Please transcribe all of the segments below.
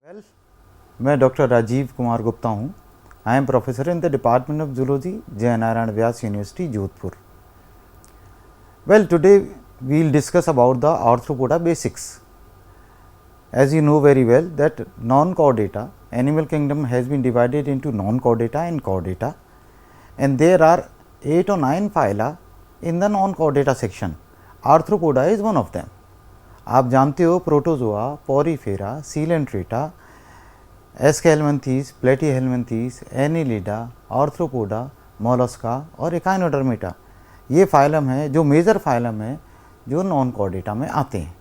Well मैं doctor Rajiv Kumar Gupta हूँ। I am professor in the department of zoology, Jai Narayan Vyas University Jodhpur. Well today we will discuss about the arthropoda basics. As you know very well that non-chordata, animal kingdom has been divided into non-chordata and chordata, and there are 8 or 9 phyla in the non-chordata section. Arthropoda is one of them. आप जानते हो protozoa, porifera, coelenterata, aschelminthes, platyhelminthes, annelida, arthropoda, mollusca और echinodermata, ये phylum है जो major phylum है जो non Chordata में आते हैं.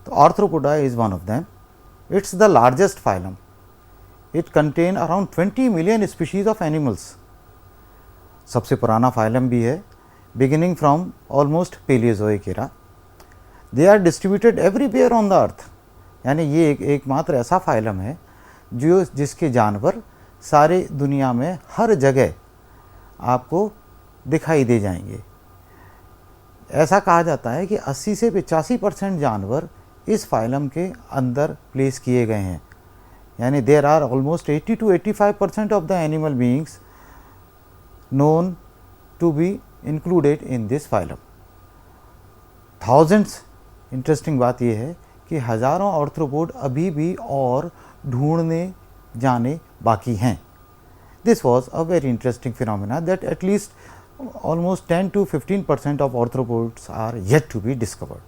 तो Arthropoda is one of them. It's the largest phylum. It contain around 20 million species of animals. सबसे पुराना फाइलम भी है, beginning from almost Palaeozoic era. They are distributed everywhere on the earth. यानी ये एकमात्र ऐसा फाइलम है जो जिसके जानवर सारे दुनिया में हर जगह आपको दिखाई दे जाएंगे. ऐसा कहा जाता है कि 80 से 85% जानवर इस फाइलम के अंदर प्लेस किए गए हैं. यानी there are almost 80 to 85% of the animal beings known to be included in this phylum. Thousands. Interesting बात यह है कि हज़ारों आर्थ्रोपोड अभी भी और ढूंढने जाने बाकी हैं. This was a very interesting phenomena that at least almost 10 to 15% of arthropods are yet to be discovered.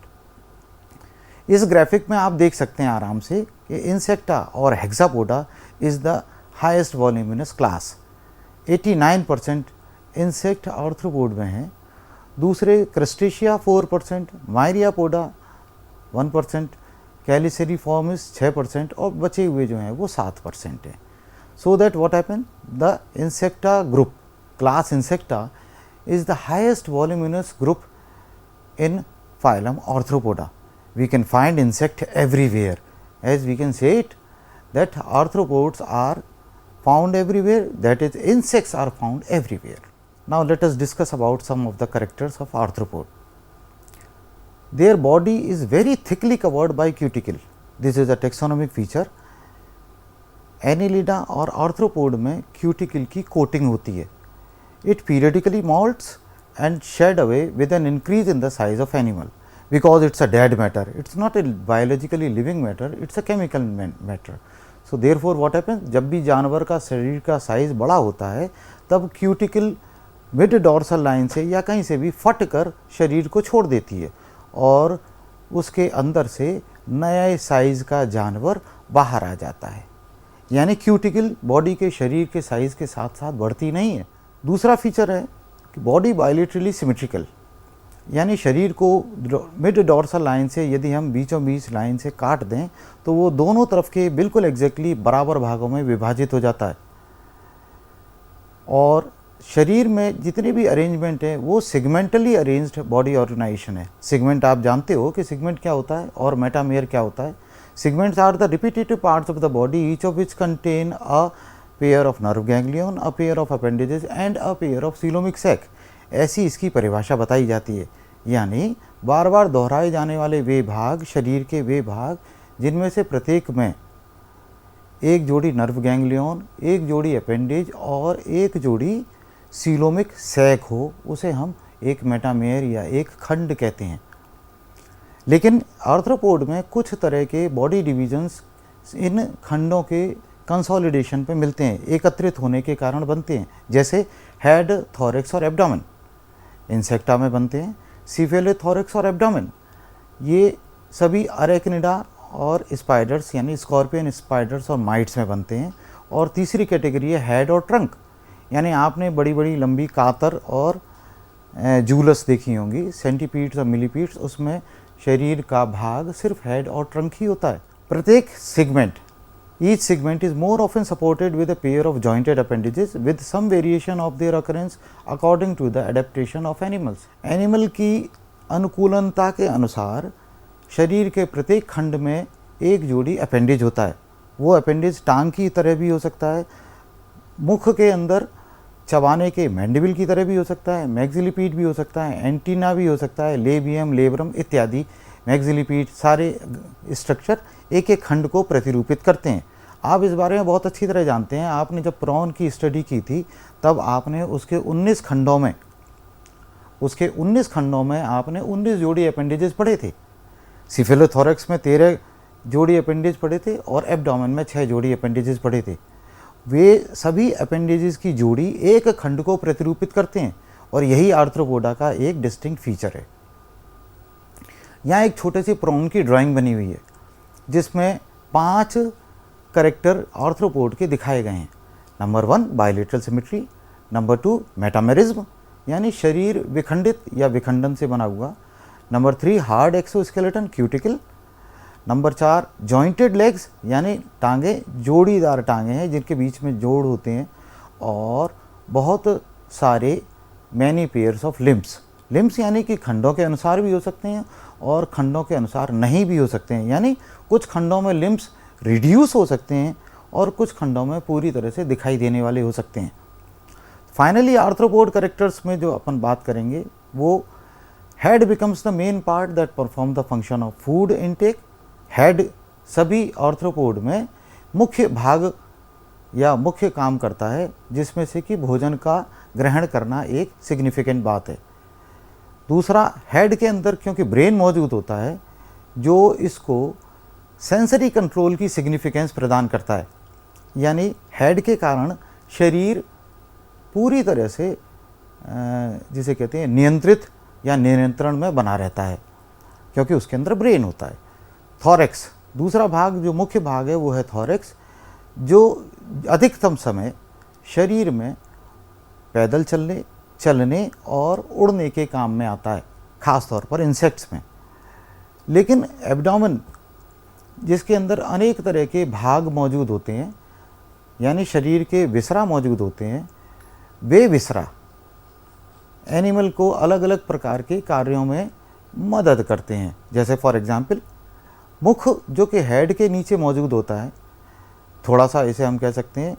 इस ग्राफिक में आप देख सकते हैं आराम से कि इंसेक्टा और Hexapoda is the highest voluminous class. 89% insect arthropod में हैं. दूसरे क्रस्टेशिया 4%, मायरियापोडा 1%, कैलिसेरिफॉर्मिस 6% और बचे हुए जो हैं वो 7% हैं. So that what happen, the insecta group, class insecta is the highest voluminous group in phylum Arthropoda. We can find insect everywhere, as we can say it that arthropods are found everywhere, that is insects are found everywhere. Now let us discuss about some of the characters of arthropod. Their body is very thickly covered by cuticle. This is a taxonomic feature. Annelida और arthropod में cuticle की coating होती है. It periodically molts and shed away with an increase in the size of animal, because it's a dead matter. It's not a biologically living matter, it's a chemical matter. So therefore what happens, जब भी जानवर का शरीर का size बड़ा होता है तब क्यूटिकल मिड डॉर्सल लाइन से या कहीं से भी फट कर शरीर को छोड़ देती है और उसके अंदर से नए साइज का जानवर बाहर आ जाता है. यानी क्यूटिकल बॉडी के शरीर के साइज के साथ साथ बढ़ती नहीं है. दूसरा फीचर है कि बॉडी बायलेटरली सिमेट्रिकल. यानी शरीर को मिड डॉर्सल लाइन से यदि हम बीचों बीच लाइन से काट दें तो वो दोनों तरफ के बिल्कुल एग्जैक्टली बराबर भागों में विभाजित हो जाता है. और शरीर में जितने भी अरेंजमेंट है वो सेगमेंटली अरेंज्ड बॉडी ऑर्गेनाइजेशन है. सेगमेंट आप जानते हो कि सेगमेंट क्या होता है और मेटामेयर क्या होता है. Segments are the repetitive parts of the body, each of which contain a pair of nerve ganglion, a pair of appendages and a pair of coelomic sac. ऐसी इसकी परिभाषा बताई जाती है. यानी बार बार दोहराए जाने वाले वे भाग, शरीर के वे भाग जिनमें से प्रत्येक में एक जोड़ी नर्व गैंग्लियन, एक जोड़ी अपेंडेज और एक जोड़ी सीलोमिक सैक हो, उसे हम एक मेटामेयर या एक खंड कहते हैं. लेकिन आर्थ्रोपोड में कुछ तरह के बॉडी डिवीजन्स इन खंडों के कंसोलिडेशन पे मिलते हैं, एकत्रित होने के कारण बनते हैं. जैसे हेड, थोरैक्स और एब्डोमेन इंसेक्टा में बनते हैं. सिफेलोथोरैक्स और एब्डोमेन ये सभी अरेक्निडा और स्पाइडर्स यानी स्कॉर्पियन, स्पाइडर्स और माइट्स में बनते हैं. और तीसरी कैटेगरी है हेड और ट्रंक. यानी आपने बड़ी बड़ी लंबी कातर और जूलस देखी होंगी, सेंटीपीड्स और मिलीपीड्स, उसमें शरीर का भाग सिर्फ हेड और ट्रंक ही होता है. प्रत्येक segment, each segment is more often supported with a pair of jointed appendages with some variation of their occurrence according to the adaptation of animals. Animal की अनुकूलनता के अनुसार शरीर के प्रत्येक खंड में एक जोड़ी अपेंडेज होता है. वो अपेंडेज टांग की तरह भी हो सकता है, मुख के अंदर चबाने के मैंडिबल की तरह भी हो सकता है, मैक्सिलिपीड भी हो सकता है, एंटीना भी हो सकता है, लेबियम, लेब्रम इत्यादि मैक्सिलिपीड, सारे स्ट्रक्चर एक एक खंड को प्रतिरूपित करते हैं। आप इस बारे में बहुत अच्छी तरह जानते हैं, आपने जब प्रॉन की स्टडी की थी तब आपने उसके 19 खंडों में आपने 19 जोड़ी अपेंडेजेस पढ़े थे। सिफेलोथोरैक्स में 13 जोड़ी अपेंडेज पढ़े थे और एब्डोमेन में 6 जोड़ी अपेंडेजेस पढ़े थे। वे सभी अपेंडेजेस की जोड़ी एक खंड को प्रतिरूपित करते हैं और यही आर्थ्रोपोडा का एक डिस्टिंक्ट फीचर है। यहाँ एक छोटे से प्रॉन की ड्राइंग बनी हुई है जिसमें 5 कैरेक्टर आर्थ्रोपोड के दिखाए गए हैं। Number 1 bilateral symmetry, number 2 metamerism यानी शरीर विखंडित या विखंडन से बना हुआ, number 3 hard exoskeleton cuticle, number 4 jointed legs यानी टांगें, जोड़ीदार टांगें हैं जिनके बीच में जोड़ होते हैं, और बहुत सारे मैनी पेयर्स ऑफ लिम्स यानी कि खंडों के अनुसार भी हो सकते हैं और खंडों के अनुसार नहीं भी हो सकते हैं, यानी कुछ खंडों में लिम्स रिड्यूस हो सकते हैं और कुछ खंडों में पूरी तरह से दिखाई देने वाले हो सकते हैं। फाइनली आर्थ्रोपोड कैरेक्टर्स में जो अपन बात करेंगे वो head becomes the main part that perform the function of food intake. Head सभी आर्थ्रोपोड में मुख्य भाग या मुख्य काम करता है जिसमें से कि भोजन का ग्रहण करना एक सिग्निफिकेंट बात है। दूसरा, हेड के अंदर क्योंकि ब्रेन मौजूद होता है जो इसको सेंसरी कंट्रोल की सिग्निफिकेंस प्रदान करता है, यानी हेड के कारण शरीर पूरी तरह से जिसे कहते हैं नियंत्रित या नियंत्रण में बना रहता है क्योंकि उसके अंदर ब्रेन होता है। थॉरेक्स, दूसरा भाग जो मुख्य भाग है वो है थॉरेक्स, जो अधिकतम समय शरीर में पैदल चलने और उड़ने के काम में आता है, ख़ास तौर पर इंसेक्ट्स में। लेकिन एब्डोमेन जिसके अंदर अनेक तरह के भाग मौजूद होते हैं यानी शरीर के विसरा मौजूद होते हैं, वे विसरा एनिमल को अलग अलग प्रकार के कार्यों में मदद करते हैं। जैसे फॉर एग्जांपल मुख जो कि हेड के नीचे मौजूद होता है, थोड़ा सा इसे हम कह सकते हैं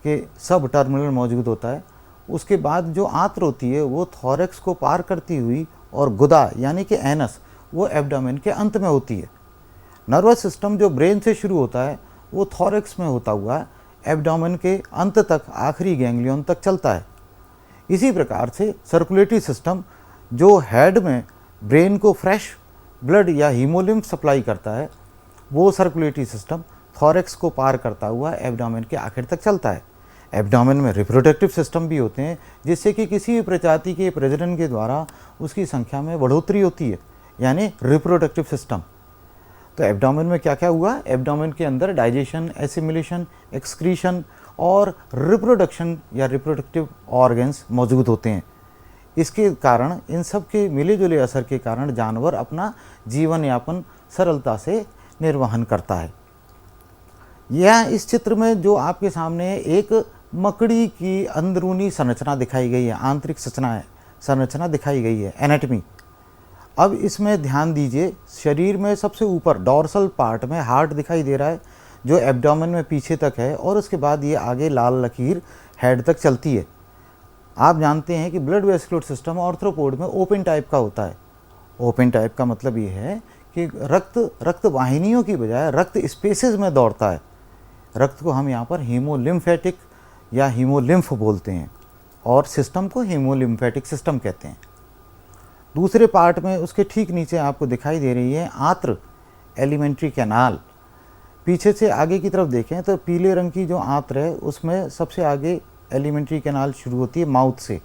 कि सब टर्मिनल मौजूद होता है, उसके बाद जो आंत्र होती है वो थॉरेक्स को पार करती हुई और गुदा यानी कि एनस वो एब्डोमेन के अंत में होती है। नर्वस सिस्टम जो ब्रेन से शुरू होता है वो थॉरेक्स में होता हुआ एब्डोमेन के अंत तक आखिरी गैंग्लियन तक चलता है। इसी प्रकार से सर्कुलेटरी सिस्टम जो हेड में ब्रेन को फ्रेश ब्लड या हीमोलिम्फ सप्लाई करता है, वो सर्कुलेटरी सिस्टम थॉरेक्स को पार करता हुआ एब्डोमेन के आखिर तक चलता है। एब्डोमेन में रिप्रोडक्टिव सिस्टम भी होते हैं जिससे कि किसी भी प्रजाति के प्रजनन के द्वारा उसकी संख्या में बढ़ोतरी होती है, यानी रिप्रोडक्टिव सिस्टम। तो एब्डोमेन में क्या क्या हुआ, एब्डोमेन के अंदर डाइजेशन, एसिमिलेशन, एक्सक्रीशन और रिप्रोडक्शन या रिप्रोडक्टिव ऑर्गन्स मौजूद होते हैं। इसके कारण, इन सब के मिले जुले असर के कारण जानवर अपना जीवन यापन सरलता से निर्वहन करता है। यह इस चित्र में जो आपके सामने एक मकड़ी की अंदरूनी संरचना दिखाई गई है, आंतरिक संरचना दिखाई गई है, एनाटमी। अब इसमें ध्यान दीजिए, शरीर में सबसे ऊपर डॉर्सल पार्ट में हार्ट दिखाई दे रहा है जो एब्डोमेन में पीछे तक है और उसके बाद ये आगे लाल लकीर हेड तक चलती है। आप जानते हैं कि ब्लड वेस्कुलर सिस्टम आर्थ्रोपोड में ओपन टाइप का होता है। ओपन टाइप का मतलब ये है कि रक्त वाहिनियों की बजाय रक्त स्पेसेस में दौड़ता है। रक्त को हम यहाँ पर हीमोलिम्फेटिक या हीमोलिम्फ बोलते हैं और सिस्टम को हीमोलिम्फेटिक सिस्टम कहते हैं। दूसरे पार्ट में उसके ठीक नीचे आपको दिखाई दे रही है आंत्र, एलिमेंट्री कैनाल। पीछे से आगे की तरफ देखें तो पीले रंग की जो आंत्र है उसमें सबसे आगे एलिमेंट्री कैनाल शुरू होती है माउथ से,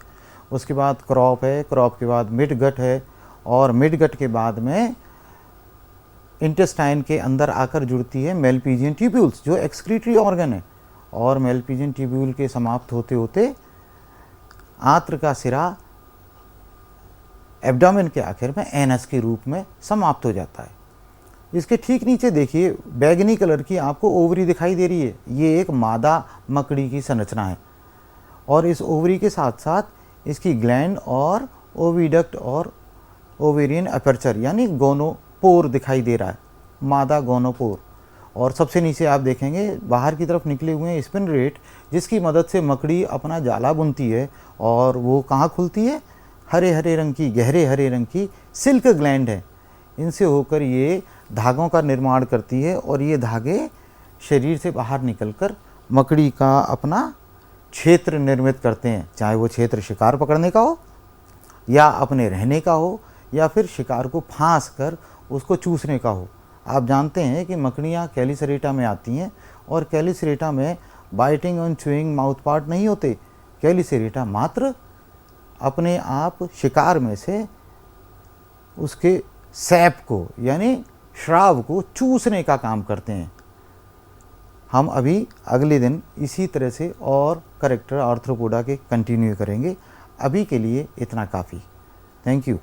उसके बाद क्रॉप है, क्रॉप के बाद मिड गट है और मिड गट के बाद में इंटेस्टाइन के अंदर आकर जुड़ती है मेलपीजियन ट्यूब्यूल्स जो एक्सक्रीटरी ऑर्गन है, और मेलपीजियन ट्यूब्यूल के समाप्त होते होते आंत्र का सिरा एब्डोमेन के आखिर में एनस के रूप में समाप्त हो जाता है। इसके ठीक नीचे देखिए बैगनी कलर की आपको ओवरी दिखाई दे रही है, ये एक मादा मकड़ी की संरचना है और इस ओवरी के साथ साथ इसकी ग्लैंड और ओविडक्ट और ओवेरियन अपर्चर यानी गोनोपोर दिखाई दे रहा है, मादा गोनोपोर। और सबसे नीचे आप देखेंगे बाहर की तरफ निकले हुए हैं स्पिनरेट जिसकी मदद से मकड़ी अपना जाला बुनती है और वो कहाँ खुलती है, हरे हरे रंग की, गहरे हरे रंग की सिल्क ग्लैंड है। इनसे होकर ये धागों का निर्माण करती है और ये धागे शरीर से बाहर निकलकर मकड़ी का अपना क्षेत्र निर्मित करते हैं, चाहे वो क्षेत्र शिकार पकड़ने का हो या अपने रहने का हो या फिर शिकार को फांस कर उसको चूसने का हो। आप जानते हैं कि मकड़ियाँ कैलिसरेटा में आती हैं और कैलिसरेटा में biting and chewing mouth part नहीं होते। कैलिसरेटा मात्र अपने आप शिकार में से उसके सैप को यानी श्राव को चूसने का काम करते हैं। हम अभी अगले दिन इसी तरह से और कैरेक्टर आर्थ्रोपोडा के कंटिन्यू करेंगे। अभी के लिए इतना काफ़ी। Thank you.